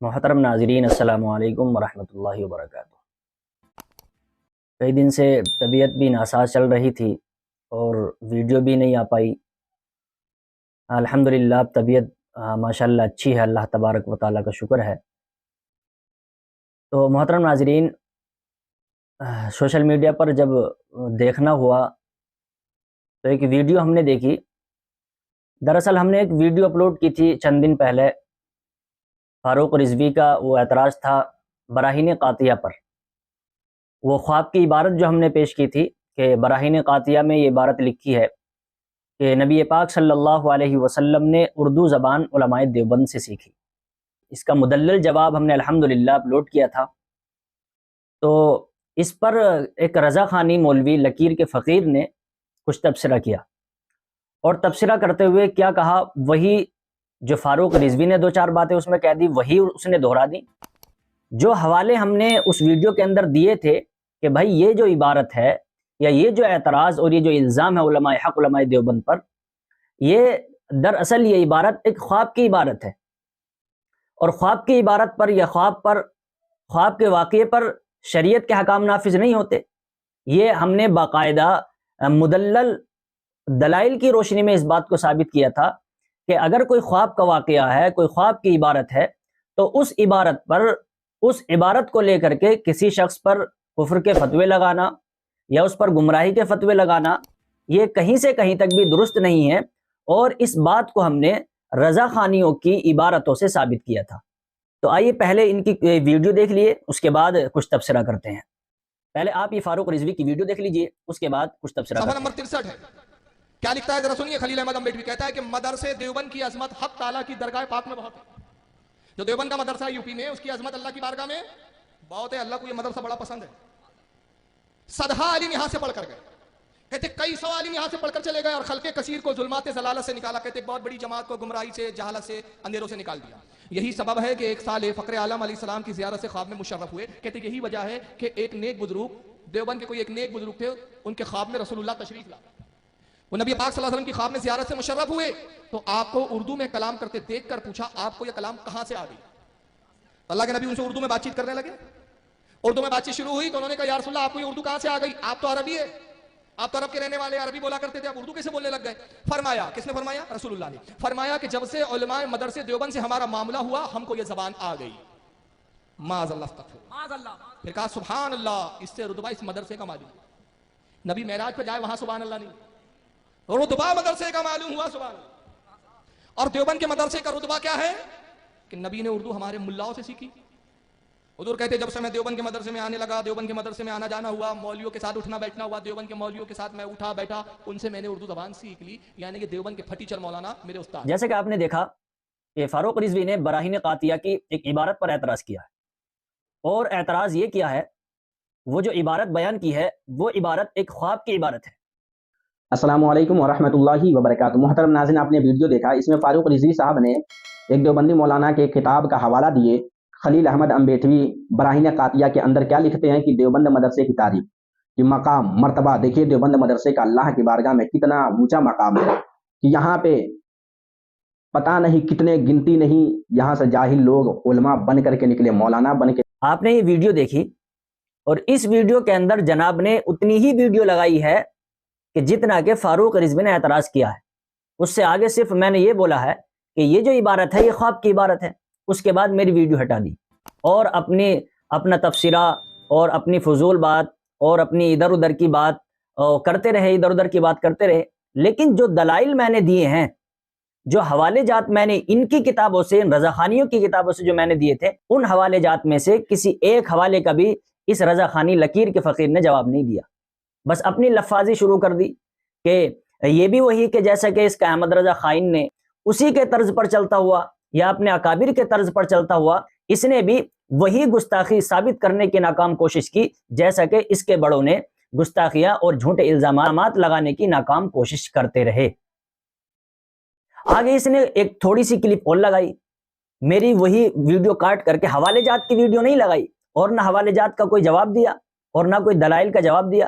محترم ناظرین السلام علیکم ورحمۃ اللہ وبرکاتہ۔ کئی دن سے طبیعت بھی ناساز چل رہی تھی اور ویڈیو بھی نہیں آ پائی۔ الحمدللہ اب طبیعت ماشاءاللہ اچھی ہے، اللہ تبارک و تعالیٰ کا شکر ہے۔ تو محترم ناظرین، سوشل میڈیا پر جب دیکھنا ہوا تو ایک ویڈیو ہم نے دیکھی۔ دراصل ہم نے ایک ویڈیو اپلوڈ کی تھی چند دن پہلے، فاروق رضوی کا وہ اعتراض تھا براہین قاطعہ پر۔ وہ خواب کی عبارت جو ہم نے پیش کی تھی کہ براہین قاطعہ میں یہ عبارت لکھی ہے کہ نبی پاک صلی اللہ علیہ وسلم نے اردو زبان علماء دیوبند سے سیکھی۔ اس کا مدلل جواب ہم نے الحمدللہ اپلوڈ کیا تھا۔ تو اس پر ایک رضا خانی مولوی لکیر کے فقیر نے کچھ تبصرہ کیا، اور تبصرہ کرتے ہوئے کیا کہا، وہی جو فاروق رضوی نے دو چار باتیں اس میں کہہ دی وہی اس نے دہرا دی۔ جو حوالے ہم نے اس ویڈیو کے اندر دیے تھے کہ بھائی یہ جو عبارت ہے یا یہ جو اعتراض اور یہ جو الزام ہے علماء حق علماء دیوبند پر، یہ دراصل یہ عبارت ایک خواب کی عبارت ہے، اور خواب کی عبارت پر یا خواب کے واقعے پر شریعت کے حکام نافذ نہیں ہوتے۔ یہ ہم نے باقاعدہ مدلل دلائل کی روشنی میں اس بات کو ثابت کیا تھا کہ اگر کوئی خواب کا واقعہ ہے، کوئی خواب کی عبارت ہے، تو اس عبارت کو لے کر کے کسی شخص پر کفر کے فتوے لگانا یا اس پر گمراہی کے فتوے لگانا یہ کہیں سے کہیں تک بھی درست نہیں ہے، اور اس بات کو ہم نے رضا خانیوں کی عبارتوں سے ثابت کیا تھا۔ تو آئیے پہلے ان کی ویڈیو دیکھ لیے، اس کے بعد کچھ تبصرہ کرتے ہیں۔ پہلے آپ یہ فاروق رضوی کی ویڈیو دیکھ لیجئے، اس کے بعد کچھ تبصرہ کرتے ہیں۔ صفحہ نمبر 63 ہے، کیا لکھتا ہے ذرا سنیے۔ خلیل احمد امبیڈوی کہتا ہے کہ مدرسے دیوبند کی عظمت حق تعالیٰ کی درگاہ پاک میں بہت ہے۔ جو دیوبند کا مدرسہ ہے یو پی میں، اس کی عظمت اللہ کی بارگاہ میں بہت ہے۔ اللہ کو یہ مدرسہ بڑا پسند ہے۔ صدہا عالم یہاں سے پڑھ کر گئے، کہتے کئی سو عالم یہاں سے پڑھ کر چلے گئے اور خلق کثیر کو ظلمات ضلالت سے نکالا، کہتے بہت بڑی جماعت کو گمراہی سے، جہالت سے، اندھیروں سے نکال دیا۔ یہی سبب ہے کہ ایک سال فخر عالم علیہ السلام کی زیارت سے خواب میں مشرف ہوئے۔ کہتے یہی وجہ ہے کہ ایک نیک بزرگ، دیوبند کے کوئی ایک نیک بزرگ تھے، ان کے خواب میں رسول اللہ تشریف لا، وہ نبی پاک صلی اللہ علیہ وسلم کی خواب میں زیارت سے مشرف ہوئے تو آپ کو اردو میں کلام کرتے دیکھ کر پوچھا آپ کو یہ کلام کہاں سے آ گئی؟ اللہ کے نبی ان سے اردو میں بات چیت کرنے لگے۔ اردو میں بات چیت شروع ہوئی تو انہوں نے کہا یا رسول اللہ آپ کو یہ اردو کہاں سے آ گئی؟ آپ تو عربی ہے، آپ تو عرب کے رہنے والے، عربی بولا کرتے تھے، آپ اردو کیسے بولنے لگ گئے؟ فرمایا، کس نے فرمایا؟ رسول اللہ نے فرمایا کہ جب سے علماء مدرسے دیوبند سے ہمارا معاملہ ہوا ہم کو یہ زبان آ گئی۔ معاذ اللہ استغفر۔ پھر کہا سبحان اللہ، اس سے رتبہ اس مدرسے کا معلوم۔ نبی معراج پہ جائے وہاں سبحان اللہ نہیں، رتبہ مدرسے کا معلوم ہوا سبحان اللہ۔ اور دیوبند کے مدرسے کا رتبہ کیا ہے کہ نبی نے اردو ہمارے ملاؤں سے سیکھی۔ حضور کہتے جب سے میں دیوبند کے مدرسے میں آنے لگا، دیوبند کے مدرسے میں آنا جانا ہوا، مولویوں کے ساتھ اٹھنا بیٹھنا ہوا، دیوبند کے مولویوں کے ساتھ میں اٹھا بیٹھا، ان سے میں نے اردو زبان سیکھ لی۔ یعنی کہ دیوبند کے پھٹیچر مولانا میرے استاد۔ جیسے کہ آپ نے دیکھا کہ فاروق رضوی نے براہین قاطعہ کی ایک عبارت پر اعتراض کیا ہے، اور اعتراض یہ کیا ہے، وہ جو عبارت بیان کی ہے وہ عبارت ایک خواب کی عبارت ہے۔ السلام علیکم ورحمۃ اللہ وبرکاتہ۔ محترم ناظرین، آپ نے ویڈیو دیکھا، اس میں فاروق رضوی صاحب نے ایک دیوبندی مولانا کے کتاب کا حوالہ دیے، خلیل احمد امبیڈوی براہین قاطعہ کے اندر کیا لکھتے ہیں کہ دیوبند مدرسے کی تعریف، کہ مقام مرتبہ دیکھیے دیوبند مدرسے کا اللہ کی بارگاہ میں کتنا اونچا مقام ہے کہ یہاں پہ پتہ نہیں کتنے گنتی نہیں، یہاں سے جاہل لوگ علماء بن کر کے نکلے، مولانا بن کے۔ آپ نے یہ ویڈیو دیکھی، اور اس ویڈیو کے اندر جناب نے اتنی ہی ویڈیو لگائی ہے کہ جتنا کہ فاروق رضوی نے اعتراض کیا ہے۔ اس سے آگے صرف میں نے یہ بولا ہے کہ یہ جو عبارت ہے یہ خواب کی عبارت ہے، اس کے بعد میری ویڈیو ہٹا دی اور اپنا تفسیرہ اور اپنی فضول بات اور اپنی ادھر ادھر کی بات کرتے رہے۔ لیکن جو دلائل میں نے دیے ہیں، جو حوالے جات میں نے ان کی کتابوں سے، رضا خانیوں کی کتابوں سے جو میں نے دیے تھے، ان حوالے جات میں سے کسی ایک حوالے کا بھی اس رضا خانی لکیر کے فقیر نے جواب نہیں دیا۔ بس اپنی لفاظی شروع کر دی کہ یہ بھی وہی کہ جیسا کہ اس کا احمد رضا خائن نے اسی کے طرز پر چلتا ہوا یا اپنے اکابر کے طرز پر چلتا ہوا، اس نے بھی وہی گستاخی ثابت کرنے کی ناکام کوشش کی جیسا کہ اس کے بڑوں نے گستاخیاں اور جھوٹے الزامات لگانے کی ناکام کوشش کرتے رہے۔ آگے اس نے ایک تھوڑی سی کلپ اور لگائی، میری وہی ویڈیو کاٹ کر کے حوالے جات کی ویڈیو نہیں لگائی، اور نہ حوالے جات کا کوئی جواب دیا اور نہ کوئی دلائل کا جواب دیا۔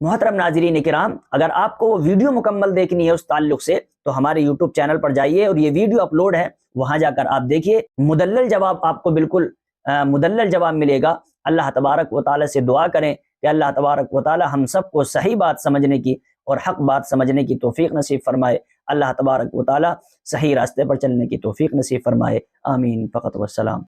محترم ناظرین کرام، اگر آپ کو وہ ویڈیو مکمل دیکھنی ہے اس تعلق سے تو ہمارے یوٹیوب چینل پر جائیے اور یہ ویڈیو اپلوڈ ہے، وہاں جا کر آپ دیکھیے، مدلل جواب آپ کو بالکل مدلل جواب ملے گا۔ اللہ تبارک و تعالیٰ سے دعا کریں کہ اللہ تبارک و تعالیٰ ہم سب کو صحیح بات سمجھنے کی اور حق بات سمجھنے کی توفیق نصیب فرمائے۔ اللہ تبارک و تعالیٰ صحیح راستے پر چلنے کی توفیق نصیب فرمائے۔ آمین فقط والسلام۔